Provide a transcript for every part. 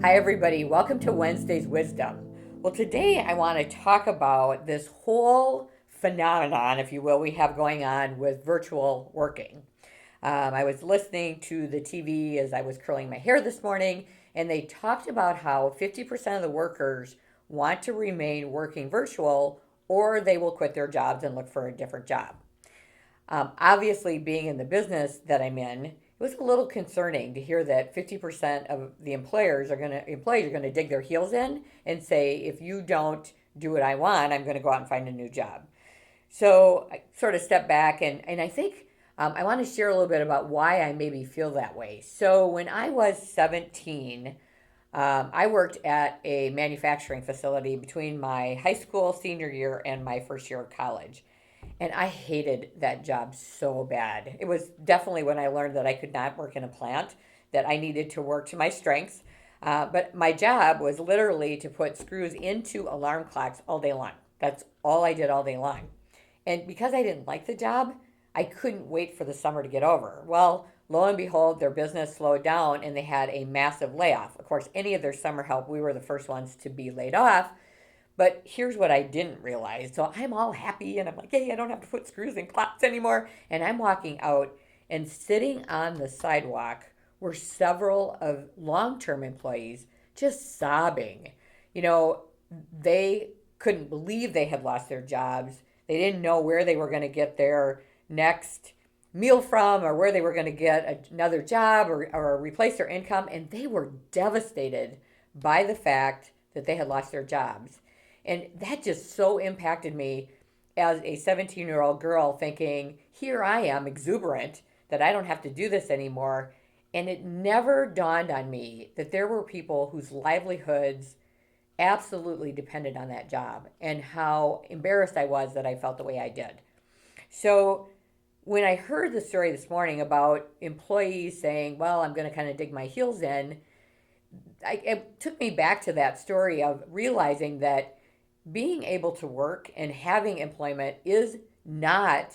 Hi, everybody. Welcome to Wednesday's Wisdom. Well, today I want to talk about this whole phenomenon, if you will, we have going on with virtual working. I was listening to the TV as I was curling my hair this morning, and they talked about how 50% of the workers want to remain working virtual or they will quit their jobs and look for a different job. Obviously, being in the business that I'm in, it was a little concerning to hear that 50% of the employees are going to dig their heels in and say, if you don't do what I want, I'm going to go out and find a new job. So I sort of step back and I think I want to share a little bit about why I maybe feel that way. So when I was 17, I worked at a manufacturing facility between my high school senior year and my first year of college. And I hated that job so bad. It was definitely when I learned that I could not work in a plant, that I needed to work to my strengths. But my job was literally to put screws into alarm clocks all day long. That's all I did all day long. And because I didn't like the job, I couldn't wait for the summer to get over. Well, lo and behold, their business slowed down and they had a massive layoff. Of course, any of their summer help, we were the first ones to be laid off. But here's what I didn't realize. So I'm all happy and I'm like, hey, I don't have to put screws in clocks anymore. And I'm walking out and sitting on the sidewalk were several of long term employees just sobbing. You know, they couldn't believe they had lost their jobs. They didn't know where they were going to get their next meal from or where they were going to get another job or replace their income. And they were devastated by the fact that they had lost their jobs. And that just so impacted me as a 17-year-old girl thinking, here I am, exuberant, that I don't have to do this anymore. And it never dawned on me that there were people whose livelihoods absolutely depended on that job and how embarrassed I was that I felt the way I did. So when I heard the story this morning about employees saying, well, I'm going to kind of dig my heels in, it took me back to that story of realizing that being able to work and having employment is not,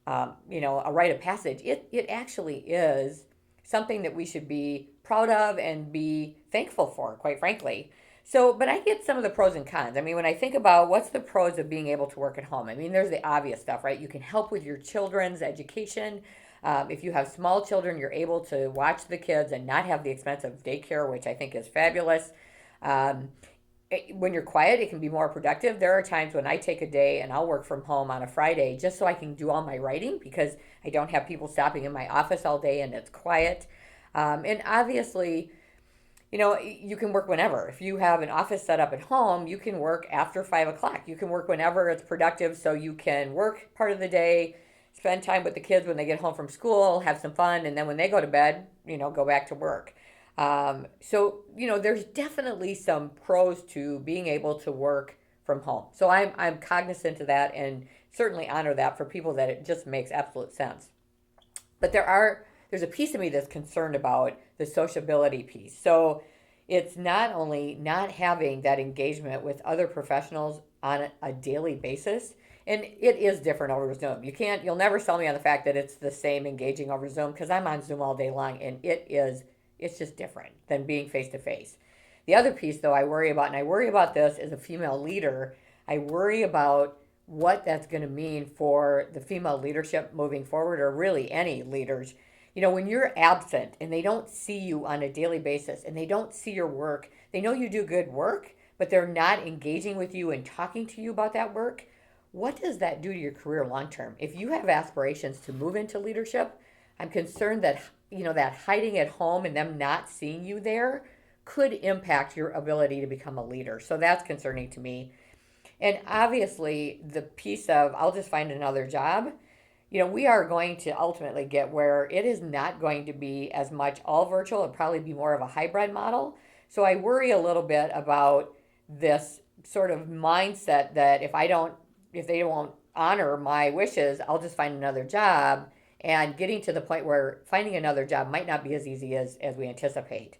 a rite of passage. It actually is something that we should be proud of and be thankful for, quite frankly. So, but I get some of the pros and cons. I mean, when I think about what's the pros of being able to work at home, I mean, there's the obvious stuff, right? You can help with your children's education. If you have small children, you're able to watch the kids and not have the expense of daycare, which I think is fabulous. Um, when you're quiet, it can be more productive. There are times when I take a day and I'll work from home on a Friday just so I can do all my writing because I don't have people stopping in my office all day and it's quiet. And obviously, you can work whenever. If you have an office set up at home, you can work after 5 o'clock. You can work whenever it's productive so you can work part of the day, spend time with the kids when they get home from school, have some fun, and then when they go to bed, go back to work. There's definitely some pros to being able to work from home. So I'm cognizant of that and certainly honor that for people that it just makes absolute sense. But there's a piece of me that's concerned about the sociability piece. So it's not only not having that engagement with other professionals on a daily basis, and it is different over Zoom. You'll never sell me on the fact that it's the same engaging over Zoom because I'm on Zoom all day long and it's just different than being face to face. The other piece, though, I worry about, and I worry about this as a female leader, I worry about what that's going to mean for the female leadership moving forward, or really any leaders. When you're absent and they don't see you on a daily basis and they don't see your work, they know you do good work, but they're not engaging with you and talking to you about that work. What does that do to your career long term? If you have aspirations to move into leadership, I'm concerned that that hiding at home and them not seeing you there could impact your ability to become a leader. So that's concerning to me. And obviously, the piece of I'll just find another job, we are going to ultimately get where it is not going to be as much all virtual. It'll probably be more of a hybrid model. So I worry a little bit about this sort of mindset that if they won't honor my wishes, I'll just find another job, and getting to the point where finding another job might not be as easy as we anticipate.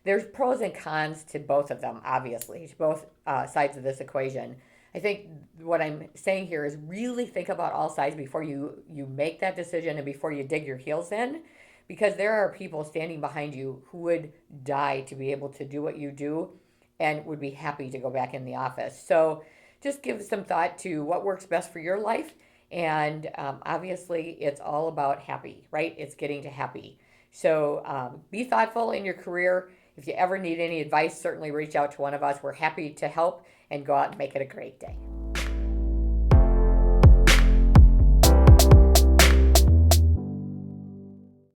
There's pros and cons to both of them, obviously, to both sides of this equation. I think what I'm saying here is really think about all sides before you make that decision and before you dig your heels in. because there are people standing behind you who would die to be able to do what you do and would be happy to go back in the office. So just give some thought to what works best for your life. And obviously, it's all about happy, right? It's getting to happy. So be thoughtful in your career. If you ever need any advice, certainly reach out to one of us. We're happy to help, and go out and make it a great day.